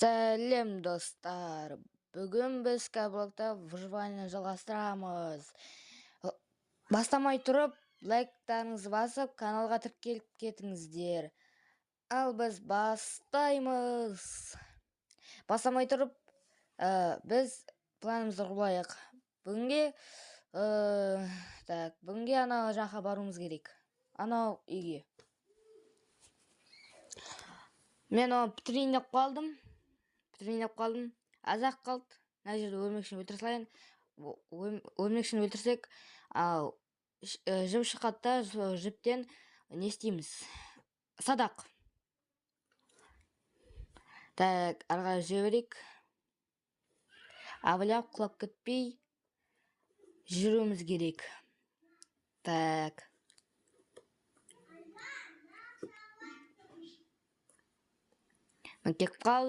Сәлем достар. Бүгін біз Скайблокта выживание жалғастырамыз. Бастамай тұрып, лайктарыңызды басып, каналға тіркеліп кетіңіздер. Ал біз бастаймыз. Бастамай тұрып, біз планымызды құрайық. Бүгінге анау жаққа баруымыз керек. Анау үйге. Мен оны тренинг қалдым. Азақ қалды. Мына жерде өрмекшіні өлтіре салайын. Өрмекшіні өлтірсек, жіп шыққанда да жіптен не істейміз? Садақ. Так, арға жіберейік. Абылап құлап кетпей жүруіміз керек. Так. Кетіп қалды.